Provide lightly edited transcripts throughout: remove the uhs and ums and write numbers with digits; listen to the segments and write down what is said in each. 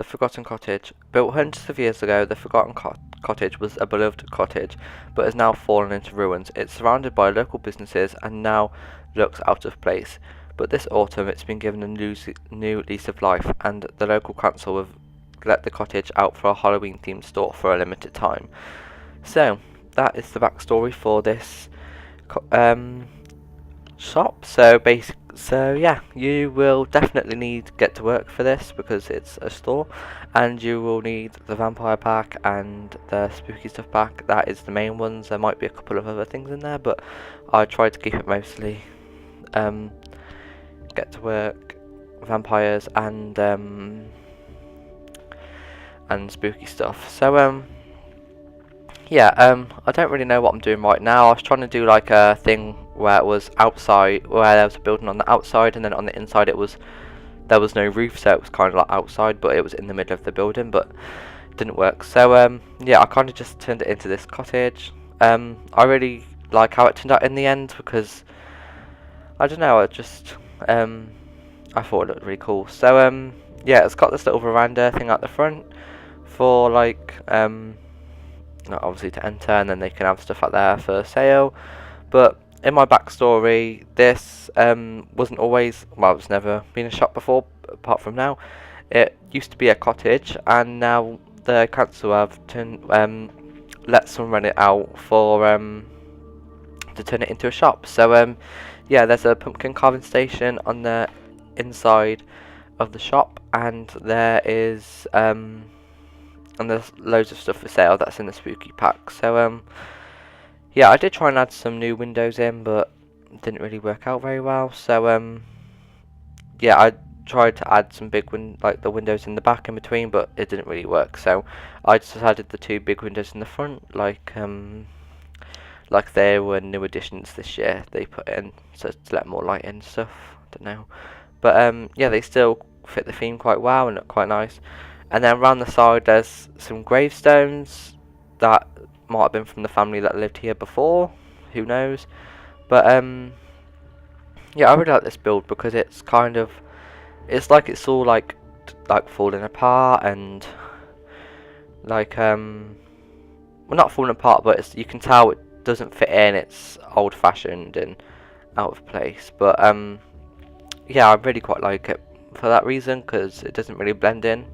Forgotten Cottage. Built hundreds of years ago, the Forgotten Cottage was a beloved cottage, but has now fallen into ruins. It's surrounded by local businesses and now looks out of place. But this autumn it's been given a new lease of life, and the local council have let the cottage out for a Halloween themed store for a limited time. So that is the backstory for this shop. So yeah, you will definitely need to get to work for this because it's a store, and you will need the vampire pack and the spooky stuff pack. That is the main ones. There might be a couple of other things in there, but I tried to keep it mostly get to work, vampires, and spooky stuff. So yeah, I don't really know what I'm doing right now. I was trying to do like a thing where it was outside, where there was a building on the outside, and then on the inside there was no roof, so it was kind of like outside, but it was in the middle of the building, but it didn't work. So yeah, I kind of just turned it into this cottage. I really like how it turned out in the end because I don't know, I thought it looked really cool. So yeah, it's got this little veranda thing at the front for like obviously to enter, and then they can have stuff out there for sale. But in my backstory, this wasn't always, well, it's never been a shop before apart from now. It used to be a cottage, and now the council have let someone rent it out for to turn it into a shop. So yeah, there's a pumpkin carving station on the inside of the shop, and there's loads of stuff for sale that's in the spooky pack. So yeah, I did try and add some new windows in, but it didn't really work out very well. So yeah, I tried to add some big like the windows in the back in between, but it didn't really work. So I just added the two big windows in the front, like they were new additions this year. They put in so to let more light in and stuff. I don't know, but yeah, they still fit the theme quite well and look quite nice. And then around the side there's some gravestones that might have been from the family that lived here before, who knows. But yeah, I really like this build because it's kind of, it's like it's all like falling apart and like well, not falling apart, but it's, you can tell it doesn't fit in, it's old fashioned and out of place. But yeah, I really quite like it for that reason because it doesn't really blend in.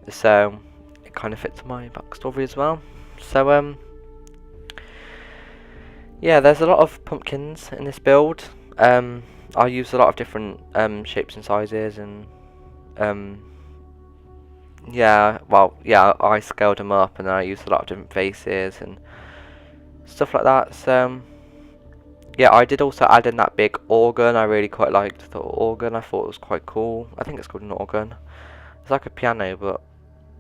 So it kind of fits my backstory as well. So yeah, there's a lot of pumpkins in this build. I use a lot of different shapes and sizes, and yeah, well, yeah, I scaled them up, and I used a lot of different faces and stuff like that. So yeah, I did also add in that big organ. I really quite liked the organ. I thought it was quite cool. I think it's called an organ. It's like a piano, but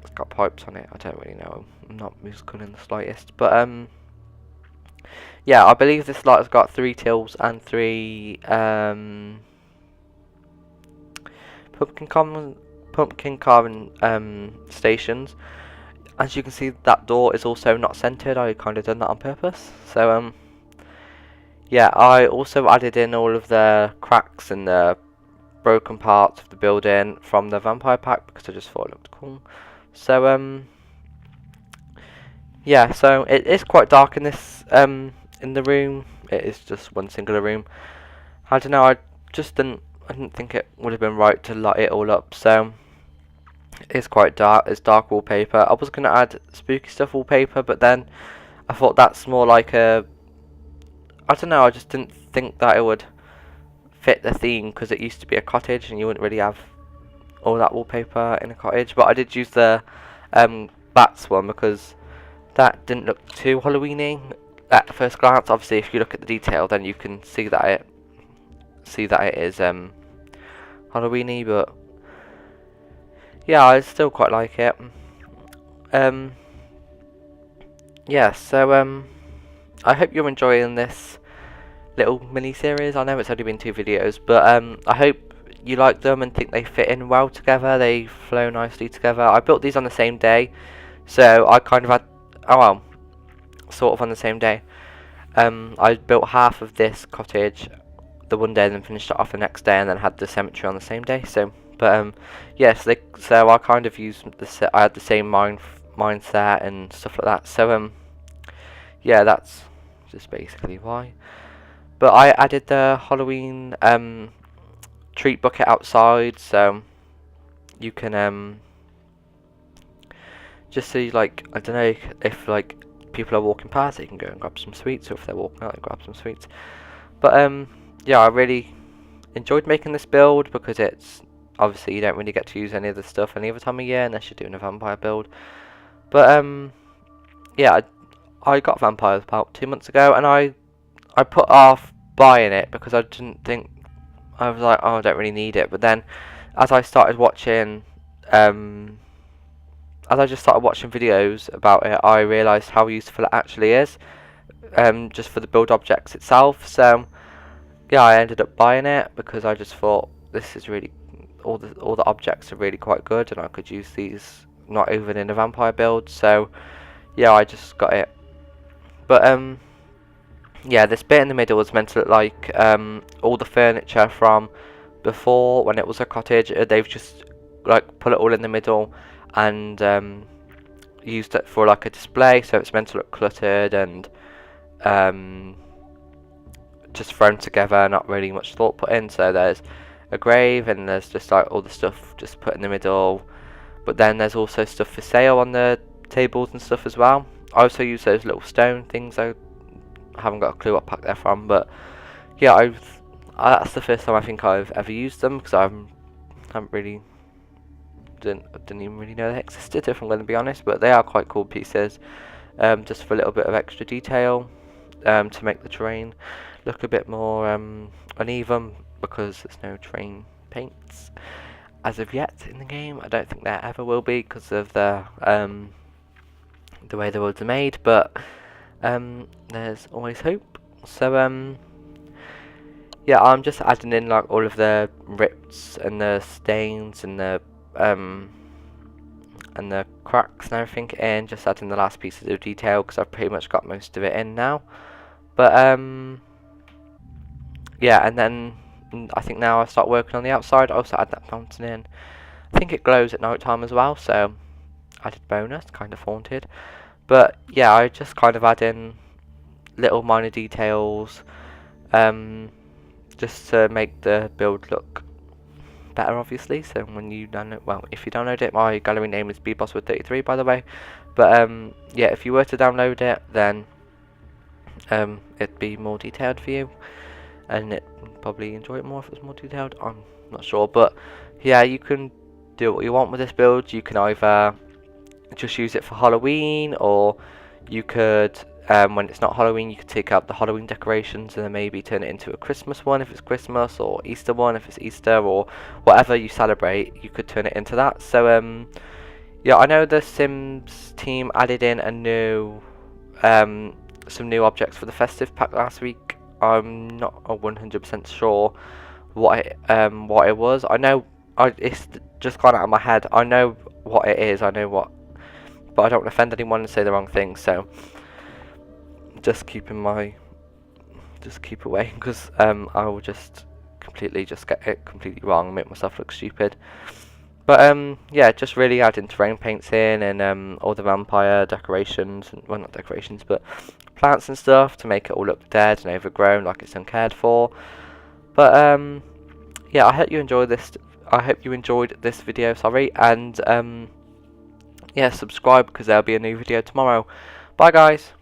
it's got pipes on it. I don't really know. I'm not musical in the slightest. But yeah, I believe this lot has got 3 tills and 3 pumpkin carving stations. As you can see, that door is also not centered. I kind of done that on purpose. So yeah, I also added in all of the cracks and the broken parts of the building from the vampire pack because I just thought it looked cool. So yeah, so it is quite dark in this in the room. It is just one singular room. I don't know, I didn't think it would have been right to light it all up. So it's quite dark. It's dark wallpaper. I was gonna add spooky stuff wallpaper, but then I thought that's more like a, I don't know, I just didn't think that it would fit the theme because it used to be a cottage and you wouldn't really have all that wallpaper in a cottage. But I did use the bats one because that didn't look too Halloweeny at first glance. Obviously, if you look at the detail, then you can see that it is Halloweeny. But yeah, I still quite like it. Yeah, so I hope you're enjoying this little mini series. I know it's only been 2 videos, but I hope you like them and think they fit in well together. They flow nicely together. I built these on the same day, so I kind of had, oh well, sort of on the same day. I built half of this cottage the one day and then finished it off the next day, and then had the cemetery on the same day. So But yes, so I kind of used I had the same mindset and stuff like that. So yeah, that's just basically why. But I added the Halloween treat bucket outside, so you can just see, like, I don't know if like people are walking past, they can go and grab some sweets, or if they're walking out, they grab some sweets. But yeah, I really enjoyed making this build because it's obviously you don't really get to use any of the stuff any other time of year unless you're doing a vampire build. But yeah, I got vampires about 2 months ago, and I put off buying it because I didn't think, I was like, oh, I don't really need it. But then as I started watching as I just started watching videos about it, I realised how useful it actually is, just for the build objects itself. So yeah, I ended up buying it because I just thought this is really, all the objects are really quite good, and I could use these not even in a vampire build. So yeah, I just got it. But yeah, this bit in the middle was meant to look like all the furniture from before when it was a cottage. They've just like put it all in the middle and used it for like a display, so it's meant to look cluttered and just thrown together, not really much thought put in. So there's a grave and there's just like all the stuff just put in the middle, but then there's also stuff for sale on the tables and stuff as well. I also use those little stone things. I haven't got a clue what pack they're from, but yeah, that's the first time I think I've ever used them, because I haven't really didn't even really know they existed, if I'm going to be honest. But they are quite cool pieces, just for a little bit of extra detail, to make the terrain look a bit more uneven, because there's no terrain paints as of yet in the game. I don't think there ever will be because of the way the worlds are made, but there's always hope. So yeah, I'm just adding in like all of the rips and the stains and the cracks and everything in, just adding the last pieces of detail because I've pretty much got most of it in now. But yeah, and then I think now I start working on the outside. I also add that fountain in. I think it glows at night time as well, so added bonus, kind of haunted. But yeah, I just kind of add in little minor details, just to make the build look better, obviously. So when you download, well, if you download it, my gallery name is bbosswood33, by the way. But yeah, if you were to download it, then it'd be more detailed for you, and it probably enjoy it more if it's more detailed. I'm not sure, but yeah, you can do what you want with this build. You can either just use it for Halloween, or you could, when it's not Halloween, you could take out the Halloween decorations and then maybe turn it into a Christmas one if it's Christmas, or Easter one if it's Easter, or whatever you celebrate, you could turn it into that. So yeah, I know the Sims team added in a new some new objects for the festive pack last week. I'm not 100% sure what it was. I know it's just gone out of my head. I know what it is. I know what, but I don't want to offend anyone and say the wrong thing. So just keep away, because I will just get it completely wrong and make myself look stupid. But yeah, just really adding terrain paints in, and all the vampire decorations, well, not decorations, but plants and stuff to make it all look dead and overgrown, like it's uncared for. But yeah, I hope you enjoyed this. I hope you enjoyed this video. Sorry, and yeah, subscribe because there'll be a new video tomorrow. Bye, guys.